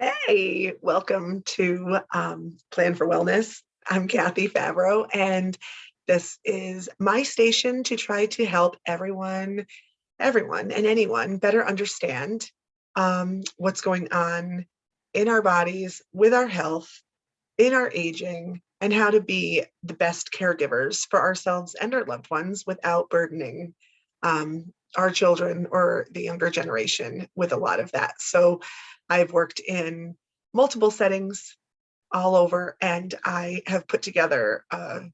Hey, welcome to Plan for Wellness. I'm Kathy Favreau, and this is my station to try to help everyone, and anyone better understand what's going on in our bodies, with our health, in our aging, and how to be the best caregivers for ourselves and our loved ones without burdening our children or the younger generation with a lot of that. So I've worked in multiple settings all over, and I have put together a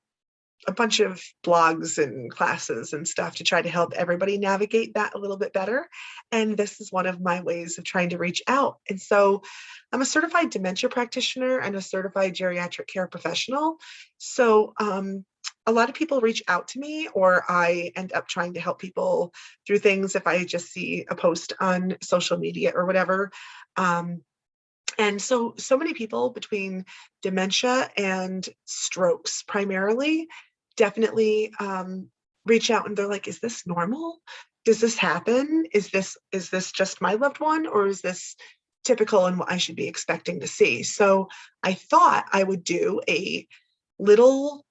bunch of blogs and classes and stuff to try to help everybody navigate that a little bit better. And this is one of my ways of trying to reach out. And so I'm a certified dementia practitioner and a certified geriatric care professional. So a lot of people reach out to me, or I end up trying to help people through things if I just see a post on social media or whatever. And so many people between dementia and strokes primarily definitely reach out, and they're like, is this normal? Does this happen? Is this just my loved one, or is this typical and what I should be expecting to see? So I thought I would do a little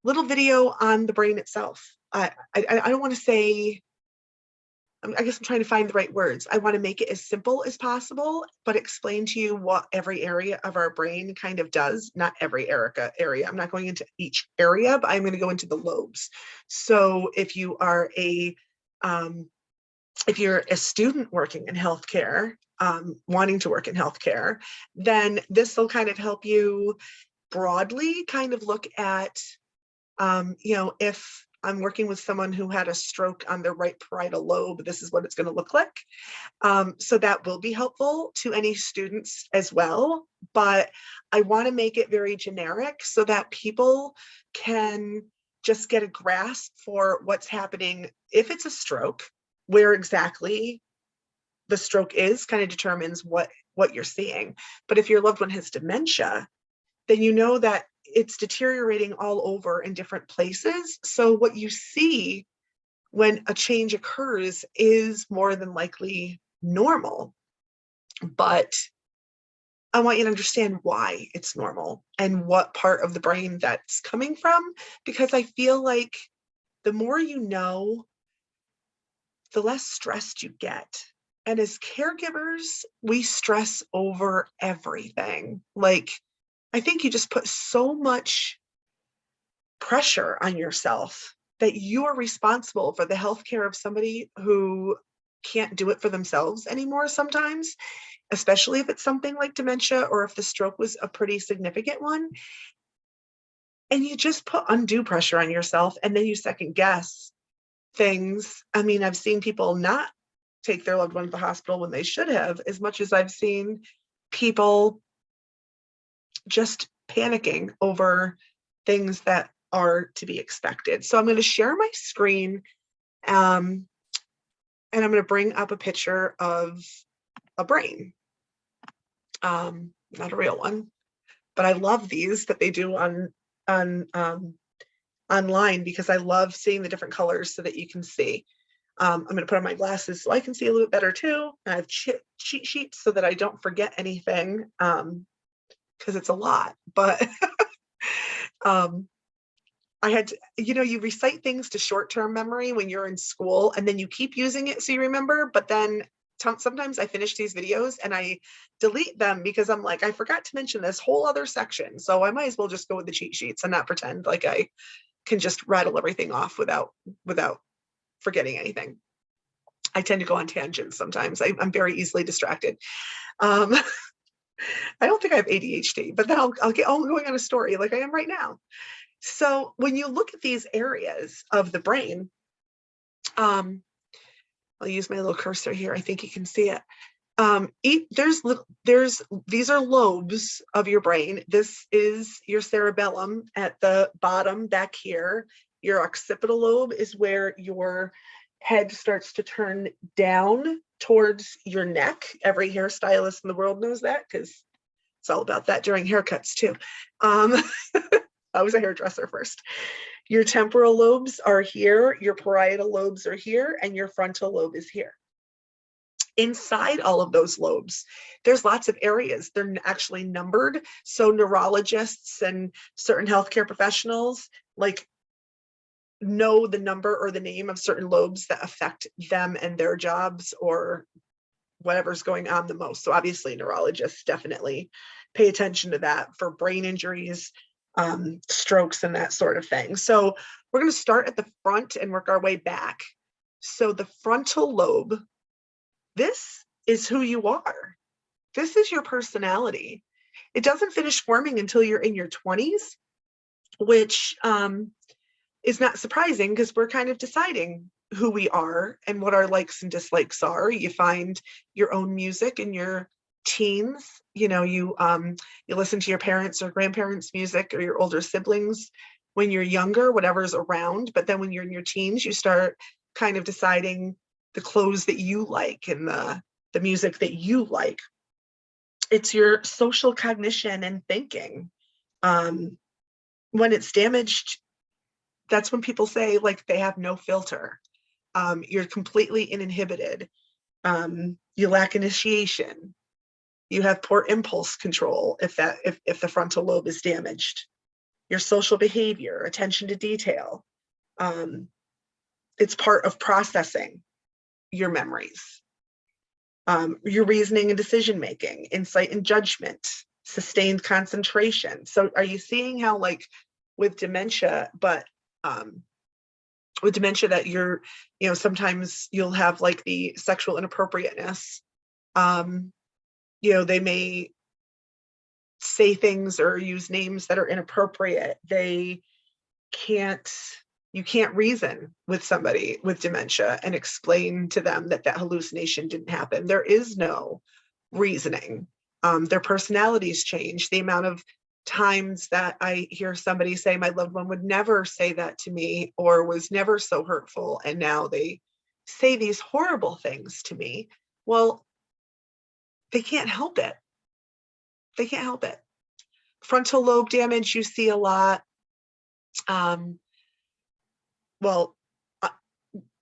little video on the brain itself. I don't want to say, I guess I'm trying to find the right words. I want to make it as simple as possible, but explain to you what every area of our brain kind of does. Not every area. I'm not going into each area, but I'm going to go into the lobes. So if you're a student working in healthcare, wanting to work in healthcare, then this will kind of help you broadly kind of look at, if I'm working with someone who had a stroke on their right parietal lobe, this is what it's going to look like. So that will be helpful to any students as well. But I want to make it very generic so that people can just get a grasp for what's happening. If it's a stroke, where exactly the stroke is kind of determines what you're seeing. But if your loved one has dementia, then you know that it's deteriorating all over in different places. So what you see when a change occurs is more than likely normal. But I want you to understand why it's normal and what part of the brain that's coming from, because I feel like the more you know, the less stressed you get. And as caregivers, we stress over everything. Like, I think you just put so much pressure on yourself that you are responsible for the healthcare of somebody who can't do it for themselves anymore sometimes, especially if it's something like dementia or if the stroke was a pretty significant one. And you just put undue pressure on yourself, and then you second guess things. I mean, I've seen people not take their loved one to the hospital when they should have, as much as I've seen people just panicking over things that are to be expected. So I'm going to share my screen, and I'm going to bring up a picture of a brain. Not a real one, but I love these that they do on online, because I love seeing the different colors so that you can see. I'm going to put on my glasses so I can see a little bit better too. And I have cheat sheets so that I don't forget anything, because it's a lot. But I had to, you recite things to short-term memory when you're in school, and then you keep using it so you remember. But then sometimes I finish these videos and I delete them because I'm like, I forgot to mention this whole other section. So I might as well just go with the cheat sheets and not pretend like I can just rattle everything off without forgetting anything. I tend to go on tangents sometimes. I'm very easily distracted. I don't think I have ADHD, but then I'll get all going on a story like I am right now. So when you look at these areas of the brain, I'll use my little cursor here. I think you can see it. These are lobes of your brain. This is your cerebellum at the bottom back here. Your occipital lobe is where your head starts to turn down towards your neck. Every hairstylist in the world knows that, because it's all about that during haircuts too. I was a hairdresser first. Your temporal lobes are here, your parietal lobes are here, and your frontal lobe is here. Inside all of those lobes, there's lots of areas. They're actually numbered. So neurologists and certain healthcare professionals like know the number or the name of certain lobes that affect them and their jobs or whatever's going on the most. So obviously neurologists definitely pay attention to that for brain injuries, strokes and that sort of thing. So we're going to start at the front and work our way back. So the frontal lobe, this is who you are. This is your personality. It doesn't finish forming until you're in your 20s, which is not surprising because we're kind of deciding who we are and what our likes and dislikes are. You find your own music in your teens. You know, you listen to your parents or grandparents' music or your older siblings when you're younger, whatever's around. But then when you're in your teens, you start kind of deciding the clothes that you like and the music that you like. It's your social cognition and thinking. When it's damaged, that's when people say like they have no filter. You're completely uninhibited. You lack initiation. You have poor impulse control if the frontal lobe is damaged. Your social behavior, attention to detail. It's part of processing your memories. Your reasoning and decision making, insight and judgment, sustained concentration. So are you seeing how like with dementia, but with dementia that you're, you know, sometimes you'll have like the sexual inappropriateness. You know, they may say things or use names that are inappropriate. You can't reason with somebody with dementia and explain to them that that hallucination didn't happen. There is no reasoning. Their personalities change. The amount of times that I hear somebody say my loved one would never say that to me or was never so hurtful, and now they say these horrible things to me. Well, they can't help it. They can't help it. Frontal lobe damage you see a lot.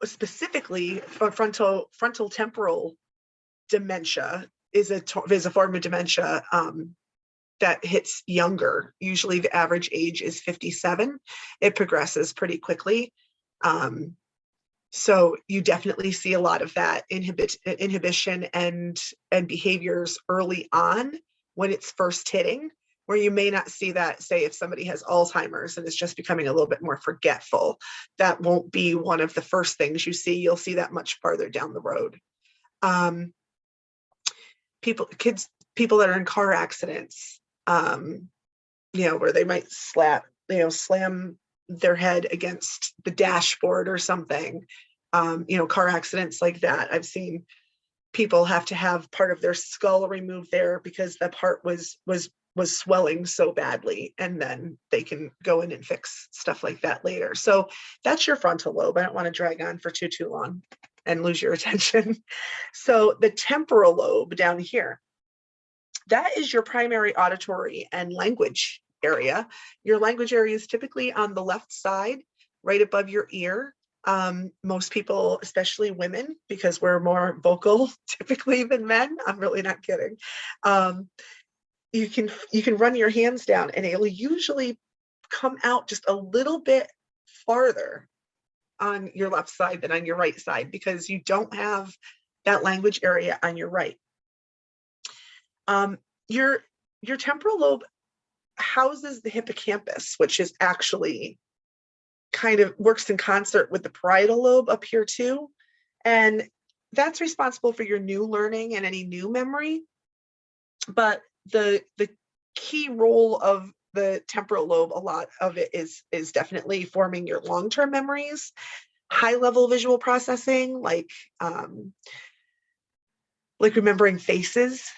Specifically for frontal temporal dementia is a form of dementia that hits younger. Usually the average age is 57. It progresses pretty quickly. So you definitely see a lot of that inhibition and behaviors early on when it's first hitting, where you may not see that, say, if somebody has Alzheimer's and is just becoming a little bit more forgetful. That won't be one of the first things you see. You'll see that much farther down the road. People that are in car accidents, you know, where they might slam their head against the dashboard or something, you know, car accidents like that. I've seen people have to have part of their skull removed there because the part was swelling so badly, and then they can go in and fix stuff like that later. So that's your frontal lobe. I don't want to drag on for too long and lose your attention. So the temporal lobe down here, that is your primary auditory and language area. Your language area is typically on the left side, right above your ear. Most people, especially women, because we're more vocal typically than men, I'm really not kidding. You can run your hands down and it'll usually come out just a little bit farther on your left side than on your right side because you don't have that language area on your right. Your temporal lobe houses the hippocampus, which is actually kind of works in concert with the parietal lobe up here too. And that's responsible for your new learning and any new memory. But the key role of the temporal lobe, a lot of it is definitely forming your long-term memories, high-level visual processing, like remembering faces.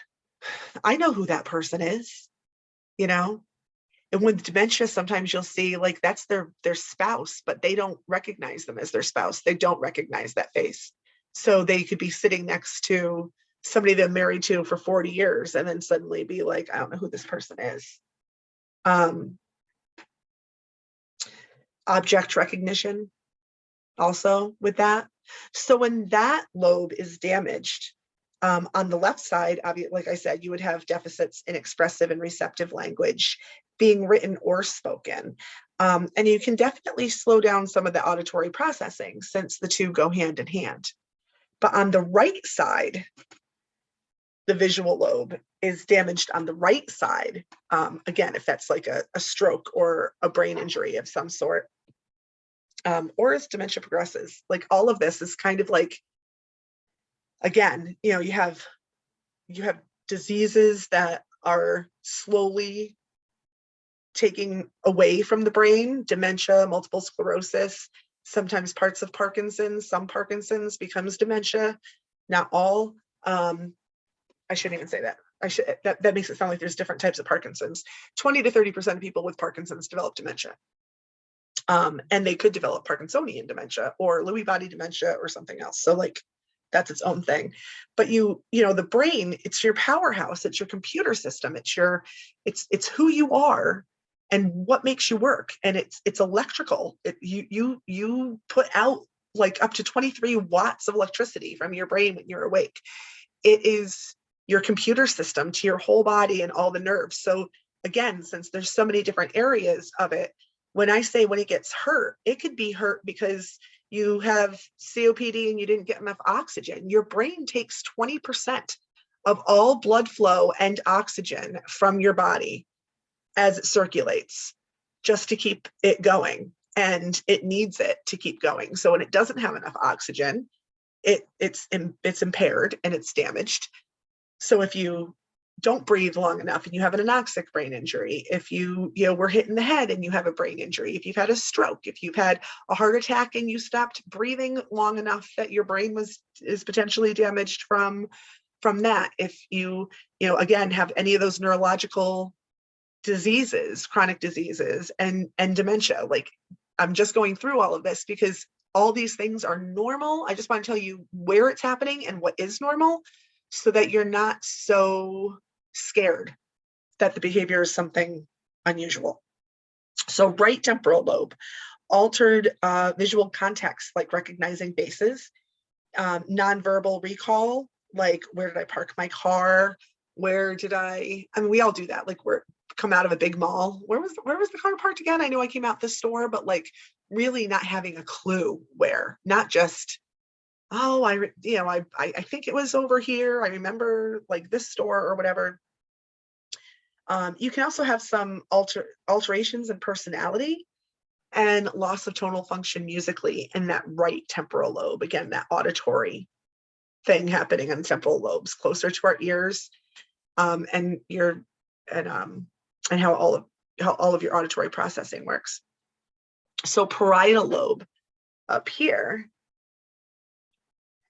I know who that person is, you know. And with dementia, sometimes you'll see like that's their spouse, but they don't recognize them as their spouse. They don't recognize that face. So they could be sitting next to somebody they're married to for 40 years and then suddenly be like, I don't know who this person is. Object recognition also with that. So when that lobe is damaged, On the left side, like I said, you would have deficits in expressive and receptive language being written or spoken. And you can definitely slow down some of the auditory processing since the two go hand in hand. But on the right side, the visual lobe is damaged on the right side. Again, if that's like a stroke or a brain injury of some sort, or as dementia progresses, like all of this is kind of like, again, you know, you have diseases that are slowly taking away from the brain, dementia, multiple sclerosis, sometimes parts of Parkinson's, some Parkinson's becomes dementia, not all. I shouldn't even say that. That makes it sound like there's different types of Parkinson's. 20 to 30% of people with Parkinson's develop dementia. And they could develop Parkinsonian dementia or Lewy body dementia or something else. So like, that's its own thing. But you know, the brain, it's your powerhouse, it's your computer system, it's who you are and what makes you work. And it's electrical. You put out like up to 23 watts of electricity from your brain when you're awake. It is your computer system to your whole body and all the nerves. So again, since there's so many different areas of it, when I say when it gets hurt, it could be hurt because you have COPD and you didn't get enough oxygen. Your brain takes 20% of all blood flow and oxygen from your body as it circulates just to keep it going. And it needs it to keep going. So when it doesn't have enough oxygen, it's impaired and it's damaged. So if you don't breathe long enough and you have an anoxic brain injury, if you were hit in the head and you have a brain injury, if you've had a stroke, if you've had a heart attack and you stopped breathing long enough that your brain is potentially damaged from that, if you again have any of those neurological diseases, chronic diseases and dementia, like I'm just going through all of this because all these things are normal. I just want to tell you where it's happening and what is normal so that you're not so scared that the behavior is something unusual. So right temporal lobe, altered visual context, like recognizing faces, nonverbal recall, like where did I park my car? Where did I mean, we all do that. Like we're come out of a big mall. Where was the car parked again? I know I came out this store, but like really not having a clue where, not just, oh, I think it was over here. I remember like this store or whatever. You can also have some alterations in personality and loss of tonal function musically in that right temporal lobe. Again, that auditory thing happening in temporal lobes closer to our ears, and how all of your auditory processing works. So parietal lobe up here,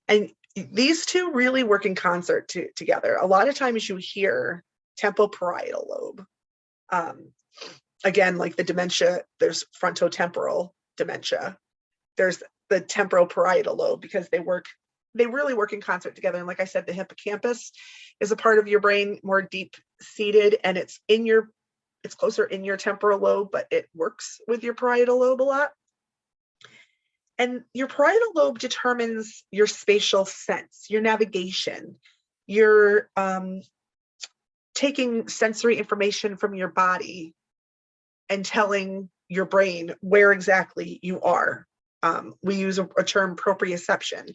and these two really work in concert together. A lot of times you hear tempoparietal lobe. Again, like the dementia, there's frontotemporal dementia. There's the temporoparietal lobe because they really work in concert together. And like I said, the hippocampus is a part of your brain more deep seated, and it's closer in your temporal lobe, but it works with your parietal lobe a lot. And your parietal lobe determines your spatial sense, your navigation, your taking sensory information from your body and telling your brain where exactly you are. We use a term proprioception,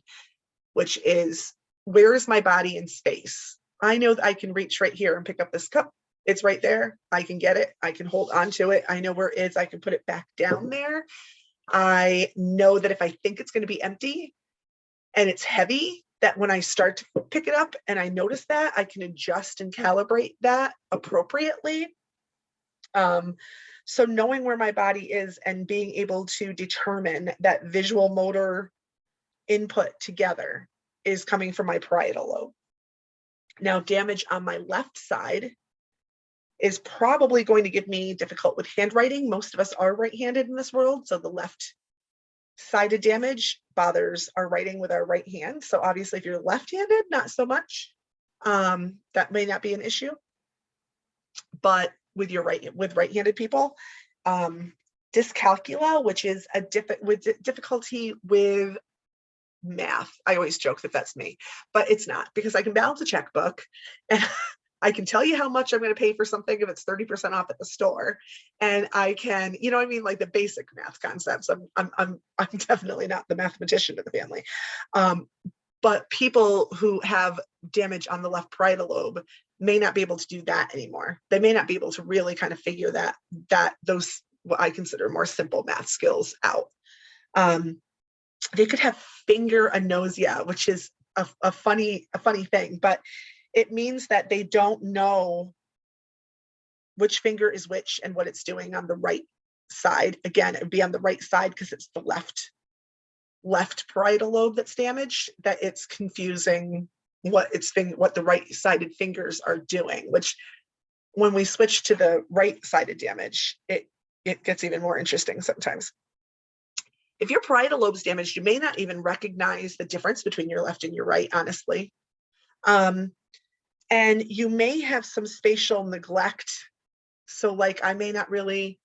which is, where is my body in space? I know that I can reach right here and pick up this cup. It's right there. I can get it. I can hold on to it. I know where it is. I can put it back down there. I know that if I think it's going to be empty and it's heavy, that when I start to pick it up and I notice that, I can adjust and calibrate that appropriately. So knowing where my body is and being able to determine that visual motor input together is coming from my parietal lobe. Now, damage on my left side is probably going to give me difficult with handwriting. Most of us are right-handed in this world, so the left-sided damage bothers our writing with our right hand. So obviously, if you're left-handed, not so much. That may not be an issue. But with right-handed people, dyscalculia, which is with difficulty with math. I always joke that that's me, but it's not, because I can balance a checkbook and I can tell you how much I'm going to pay for something if it's 30% off at the store. And I can, you know what I mean? Like the basic math concepts. I'm definitely not the mathematician of the family. But people who have damage on the left parietal lobe may not be able to do that anymore. They may not be able to really kind of figure those, what I consider more simple math skills out. They could have finger anosia, which is a funny thing, but it means that they don't know which finger is which and what it's doing on the right side. Again, it would be on the right side because it's the left parietal lobe that's damaged, that it's confusing what the right-sided fingers are doing, which when we switch to the right-sided damage, it gets even more interesting sometimes. If your parietal lobe's damaged, you may not even recognize the difference between your left and your right, honestly. And you may have some spatial neglect. So like, I may not really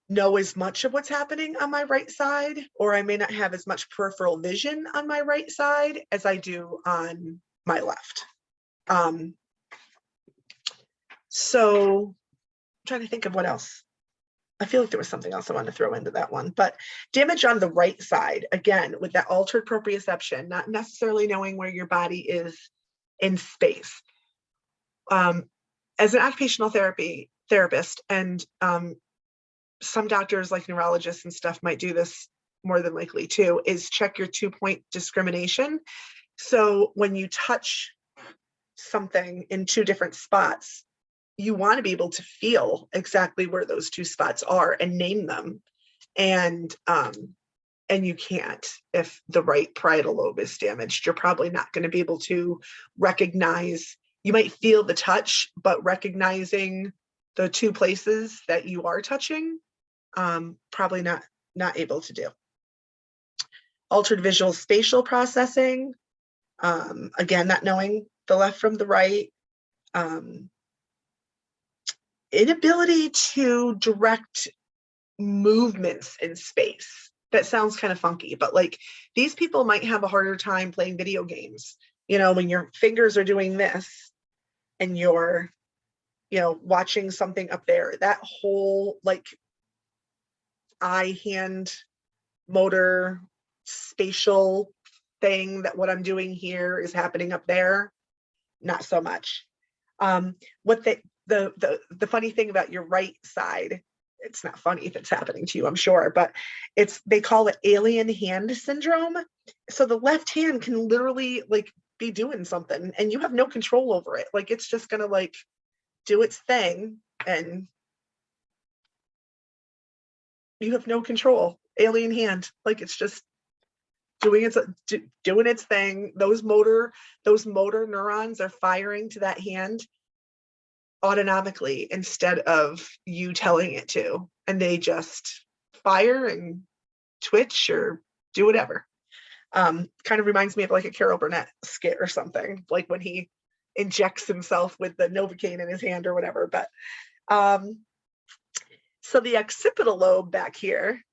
know as much of what's happening on my right side, or I may not have as much peripheral vision on my right side as I do on my left. So I'm trying to think of what else. I feel like there was something else I wanted to throw into that one, but damage on the right side, again, with that altered proprioception, not necessarily knowing where your body is in space. As an occupational therapist, and some doctors like neurologists and stuff might do this more than likely too, is check your 2-point discrimination. So when you touch something in 2 different spots, you want to be able to feel exactly where those 2 spots are and name them. And you can't. If the right parietal lobe is damaged, you're probably not going to be able to recognize. You might feel the touch, but recognizing the 2 places that you are touching, probably not able to do. Altered visual spatial processing, again, not knowing the left from the right. Inability to direct movements in space. That sounds kind of funky, but like, these people might have a harder time playing video games. You know, when your fingers are doing this and you're, you know, watching something up there, that whole like eye-hand motor spatial thing, that what I'm doing here is happening up there, not so much. What the funny thing about your right side, it's not funny if it's happening to you, I'm sure, but they call it alien hand syndrome. So the left hand can literally like be doing something and you have no control over it. Like, it's just gonna like do its thing and you have no control. Alien hand, like, it's just doing its thing. Those motor neurons are firing to that hand autonomically instead of you telling it to, and they just fire and twitch or do whatever. Kind of reminds me of like a Carol Burnett skit or something, like when he injects himself with the Novocaine in his hand or whatever. But so the occipital lobe back here,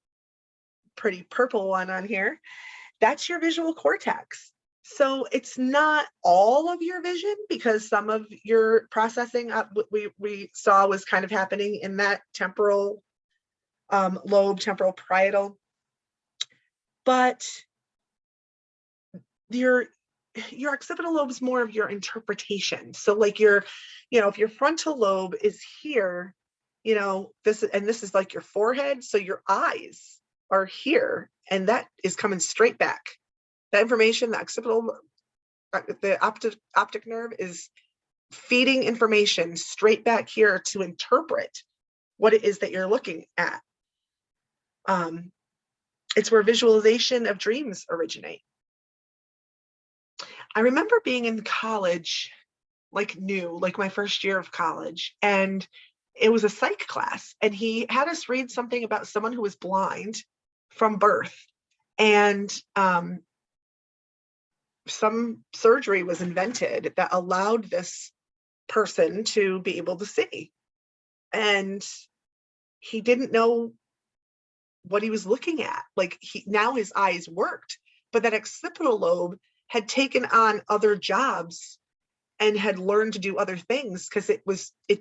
pretty purple one on here, that's your visual cortex. So it's not all of your vision, because some of your processing we saw was kind of happening in that temporal lobe, temporal parietal. But your occipital lobe is more of your interpretation. So like if your frontal lobe is here, this is like your forehead. So your eyes are here, and that is coming straight back. That information, the optic nerve is feeding information straight back here to interpret what it is that you're looking at. It's where visualization of dreams originate. I remember being in college, like my first year of college, and it was a psych class, and he had us read something about someone who was blind from birth, and some surgery was invented that allowed this person to be able to see. And he didn't know what he was looking at. Like, now his eyes worked, but that occipital lobe had taken on other jobs and had learned to do other things because it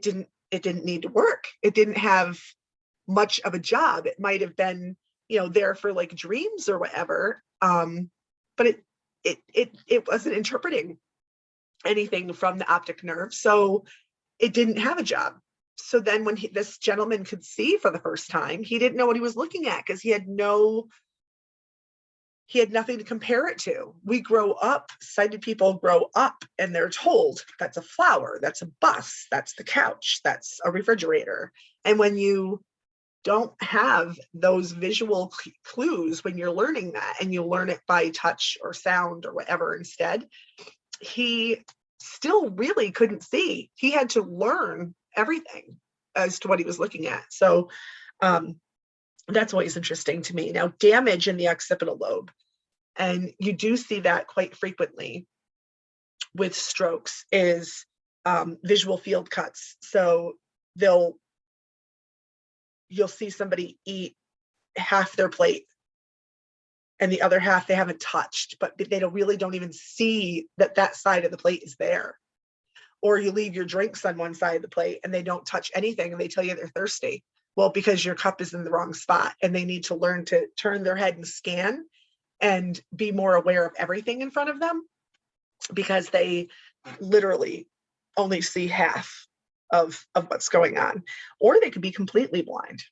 didn't need to work. It didn't have much of a job. It might have been, there for like dreams or whatever. But it wasn't interpreting anything from the optic nerve. So it didn't have a job. So then when this gentleman could see for the first time, he didn't know what he was looking at because he had nothing to compare it to. We grow up, sighted people grow up and they're told that's a flower, that's a bus, that's the couch, that's a refrigerator. And when you don't have those visual clues when you're learning that, and you learn it by touch or sound or whatever instead, he still really couldn't see. He had to learn everything as to what he was looking at. So that's always interesting to me. Now, damage in the occipital lobe, and you do see that quite frequently with strokes, is visual field cuts. So you'll see somebody eat half their plate and the other half they haven't touched, but they don't even see that side of the plate is there. Or you leave your drinks on one side of the plate and they don't touch anything and they tell you they're thirsty. Well, because your cup is in the wrong spot, and they need to learn to turn their head and scan and be more aware of everything in front of them, because they literally only see half of what's going on, or they could be completely blind.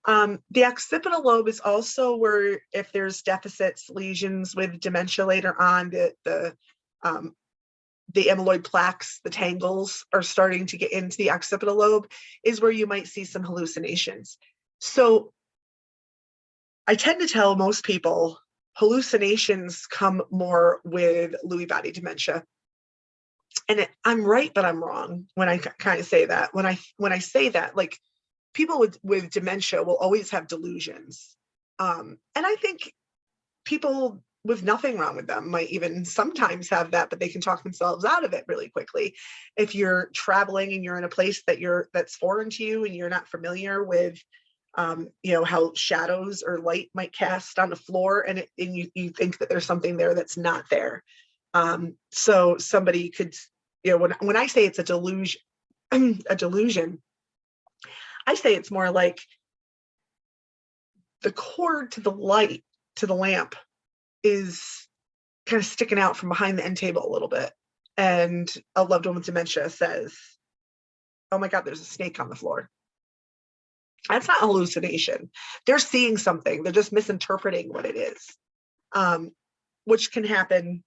The occipital lobe is also where, if there's deficits, lesions with dementia later on, the amyloid plaques, the tangles are starting to get into the occipital lobe, is where you might see some hallucinations. So I tend to tell most people hallucinations come more with Lewy body dementia. And I'm right, but I'm wrong when I kind of say that. When I say that, like, people with dementia will always have delusions. And I think people with nothing wrong with them might even sometimes have that, but they can talk themselves out of it really quickly. If you're traveling and you're in a place that's foreign to you and you're not familiar with, how shadows or light might cast on the floor, and you think that there's something there that's not there. So somebody could, when I say it's a delusion, I say it's more like the cord to the light, to the lamp, is kind of sticking out from behind the end table a little bit. And a loved one with dementia says, "Oh my God, there's a snake on the floor." That's not hallucination. They're seeing something. They're just misinterpreting what it is, which can happen,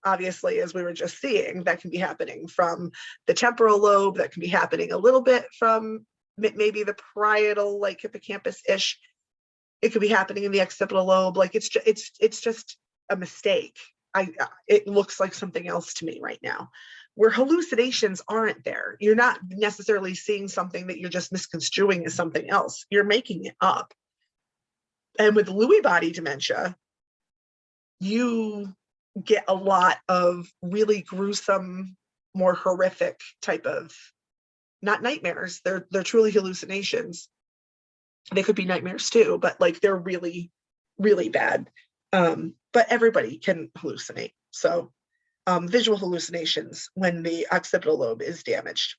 obviously, as we were just seeing. That can be happening from the temporal lobe. That can be happening a little bit from maybe the parietal, like hippocampus-ish. It could be happening in the occipital lobe. Like, it's just a mistake. It looks like something else to me right now. Where hallucinations aren't there. You're not necessarily seeing something that you're just misconstruing as something else. You're making it up. And with Lewy body dementia, you get a lot of really gruesome, more horrific type of, not nightmares. They're truly hallucinations. They could be nightmares too, but like, they're really, really bad. But everybody can hallucinate. So visual hallucinations when the occipital lobe is damaged.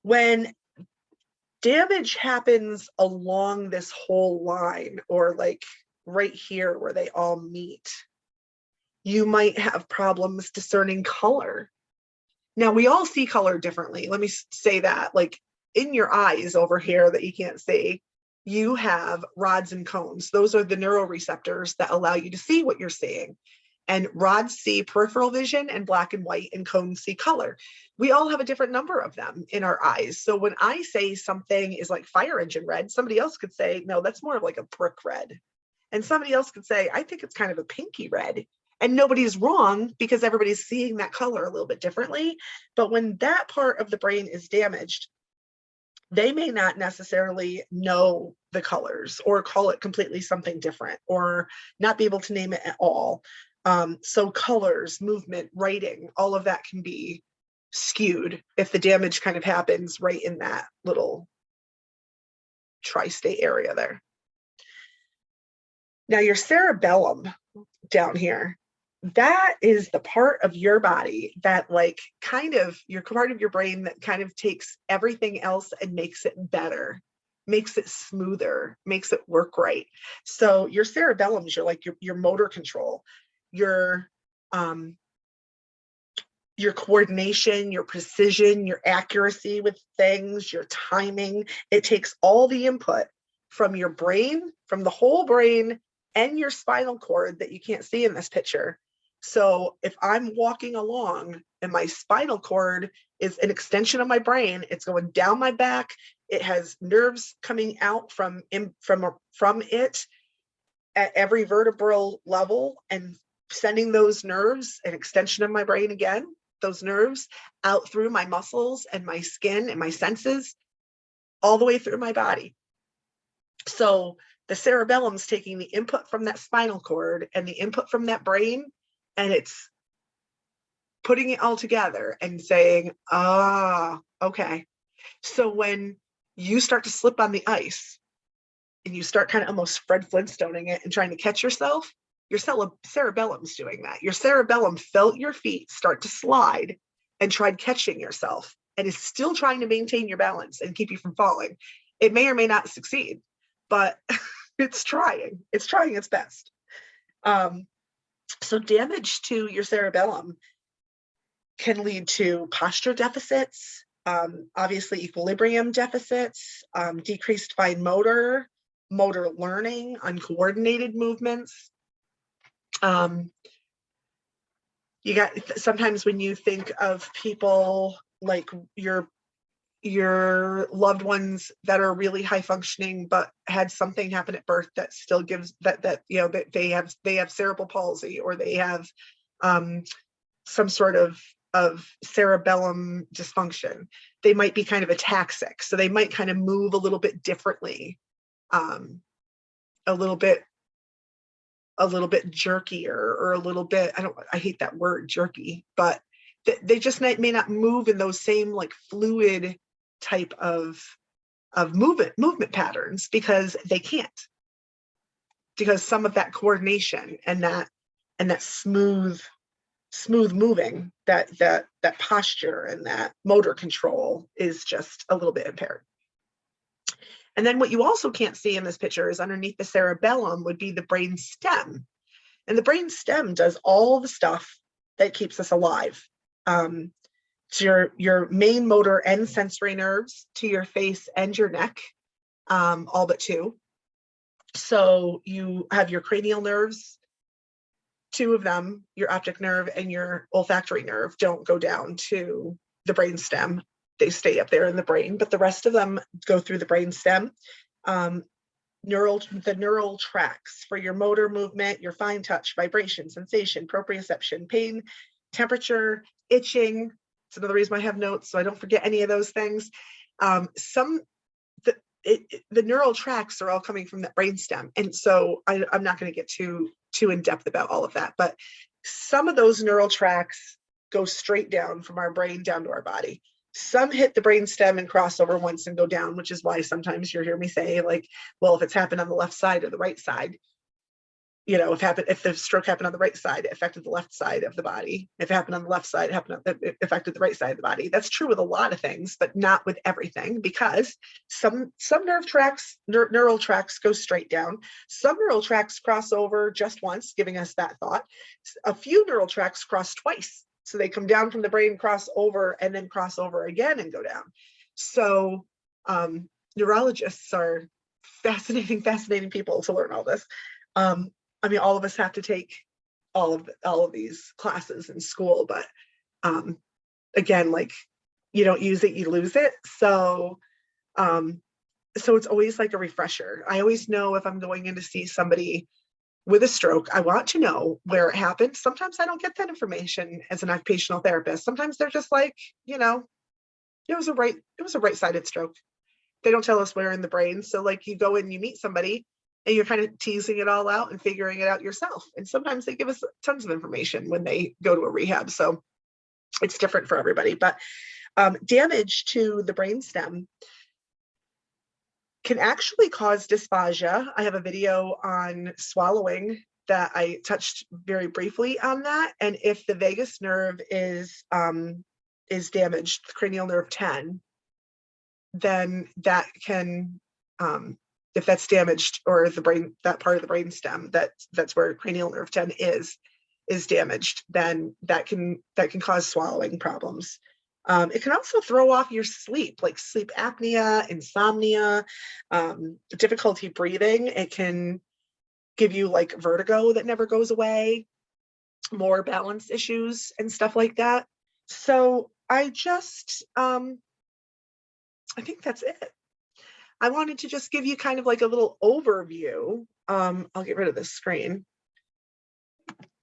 When damage happens along this whole line, or like right here where they all meet, you might have problems discerning color. Now, we all see color differently. Let me say that. Like, in your eyes over here that you can't see, you have rods and cones. Those are the neuroreceptors that allow you to see what you're seeing. And rods see peripheral vision and black and white, and cones see color. We all have a different number of them in our eyes. So when I say something is like fire engine red, somebody else could say, no, that's more of like a brick red. And somebody else could say, I think it's kind of a pinky red. And nobody's wrong, because everybody's seeing that color a little bit differently. But when that part of the brain is damaged, they may not necessarily know the colors, or call it completely something different, or not be able to name it at all. So colors, movement, writing, all of that can be skewed if the damage kind of happens right in that little tri-state area there. Now your cerebellum down here, that is the part of your body that like kind of your part of your brain that kind of takes everything else and makes it better, makes it smoother, makes it work right. So your cerebellum is your motor control, your coordination, your precision, your accuracy with things, your timing. It takes all the input from your brain, from the whole brain, and your spinal cord that you can't see in this picture. So if I'm walking along and my spinal cord is an extension of my brain, it's going down my back, it has nerves coming out from it at every vertebral level and sending those nerves, an extension of my brain again, those nerves out through my muscles and my skin and my senses, all the way through my body. So the cerebellum's taking the input from that spinal cord and the input from that brain, and it's putting it all together and saying, okay. So when you start to slip on the ice and you start kind of almost Fred Flintstoning it and trying to catch yourself, your cerebellum's doing that. Your cerebellum felt your feet start to slide and tried catching yourself and is still trying to maintain your balance and keep you from falling. It may or may not succeed, but it's trying. It's trying its best. So damage to your cerebellum can lead to posture deficits, obviously equilibrium deficits, decreased fine motor learning, uncoordinated movements. You got sometimes when you think of people like your loved ones that are really high functioning but had something happen at birth that still gives that you know that they have cerebral palsy, or they have some sort of cerebellum dysfunction. They might be kind of ataxic, so they might kind of move a little bit differently, a little bit jerkier, or a little bit, I hate that word jerky, but they just may not move in those same like fluid type of movement patterns, because they can't, because some of that coordination and that smooth moving, that posture and that motor control is just a little bit impaired. And then what you also can't see in this picture is underneath the cerebellum would be the brain stem. And the brain stem does all the stuff that keeps us alive. To your main motor and sensory nerves to your face and your neck, all but two. So you have your cranial nerves, two of them, your optic nerve and your olfactory nerve, don't go down to the brain stem. They stay up there in the brain, but the rest of them go through the brain stem. The neural tracts for your motor movement, your fine touch, vibration, sensation, proprioception, pain, temperature, itching. It's another reason I have notes so I don't forget any of those things. The neural tracts are all coming from that brainstem, and so I'm not going to get too in depth about all of that, but some of those neural tracts go straight down from our brain down to our body. Some hit the brainstem and cross over once and go down, which is why sometimes you hear me say, like, well, if it's happened on the left side or the right side, you know, if the stroke happened on the right side, it affected the left side of the body. If it happened on the left side, it affected the right side of the body. That's true with a lot of things, but not with everything, because some neural tracts go straight down. Some neural tracts cross over just once, giving us that thought. A few neural tracts cross twice. So they come down from the brain, cross over, and then cross over again and go down. So neurologists are fascinating people to learn all this. I mean, all of us have to take all of these classes in school, but again, like, you don't use it, you lose it. So it's always like a refresher. I always know if I'm going in to see somebody with a stroke, I want to know where it happened. Sometimes I don't get that information as an occupational therapist. Sometimes they're just like, you know, it was a right-sided stroke. They don't tell us where in the brain. So like, you go in, you meet somebody, and you're kind of teasing it all out and figuring it out yourself. And sometimes they give us tons of information when they go to a rehab. So it's different for everybody. But damage to the brainstem can actually cause dysphagia. I have a video on swallowing that I touched very briefly on that. And if the vagus nerve is damaged, cranial nerve 10, then that can, if that's damaged, or the brain, that part of the brain stem, that's where cranial nerve 10 is damaged, then that can cause swallowing problems. It can also throw off your sleep, like sleep apnea, insomnia, difficulty breathing. It can give you like vertigo that never goes away, more balance issues and stuff like that. So I just, I think that's it. I wanted to just give you kind of like a little overview. I'll get rid of this screen.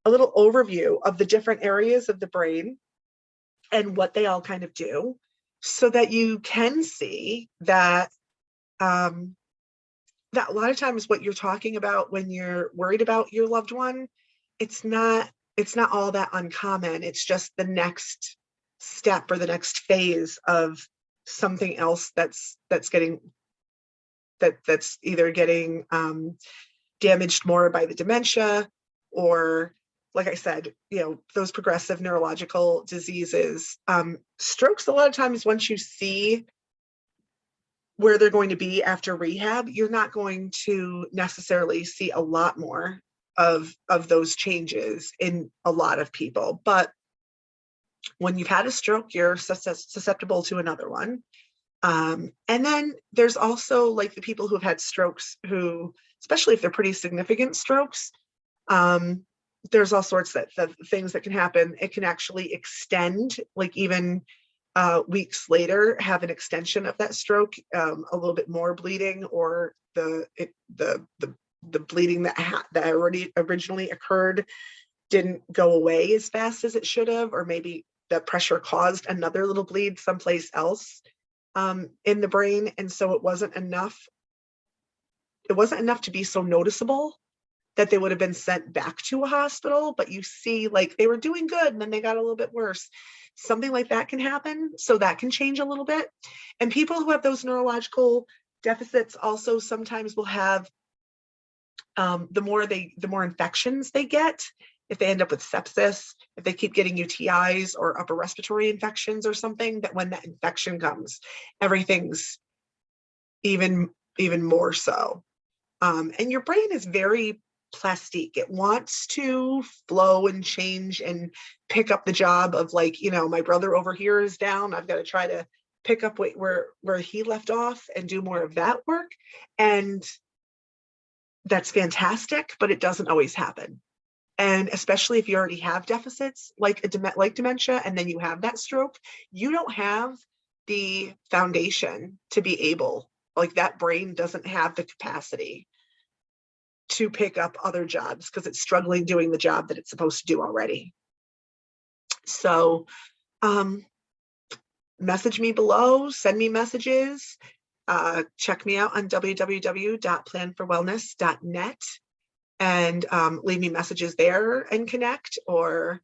A little overview of the different areas of the brain and what they all kind of do, so that you can see that that a lot of times what you're talking about when you're worried about your loved one, it's not all that uncommon. It's just the next step or the next phase of something else that's either getting damaged more by the dementia, or, like I said, those progressive neurological diseases. Strokes, a lot of times, once you see where they're going to be after rehab, you're not going to necessarily see a lot more of those changes in a lot of people. But when you've had a stroke, you're susceptible to another one. And then there's also like the people who have had strokes who, especially if they're pretty significant strokes, there's all sorts of things that can happen. It can actually extend, like even weeks later, have an extension of that stroke, a little bit more bleeding, or the bleeding that already originally occurred didn't go away as fast as it should have, or maybe the pressure caused another little bleed someplace else in the brain, and so it wasn't enough to be so noticeable that they would have been sent back to a hospital. But you see, like, they were doing good and then they got a little bit worse. Something like that can happen, so that can change a little bit. And people who have those neurological deficits also sometimes will have, the more infections they get, if they end up with sepsis, if they keep getting UTIs or upper respiratory infections or something, that when that infection comes, everything's even more so. And your brain is very plastic. It wants to flow and change and pick up the job of, like, my brother over here is down, I've got to try to pick up where he left off and do more of that work. And that's fantastic, but it doesn't always happen. And especially if you already have deficits like dementia, and then you have that stroke, you don't have the foundation to be able, like, that brain doesn't have the capacity to pick up other jobs because it's struggling doing the job that it's supposed to do already. So message me below, send me messages, check me out on www.planforwellness.net, and leave me messages there and connect, or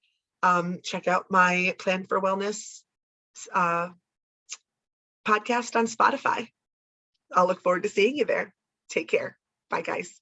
check out my Plan for Wellness podcast on Spotify. I'll look forward to seeing you there. Take care. Bye, guys.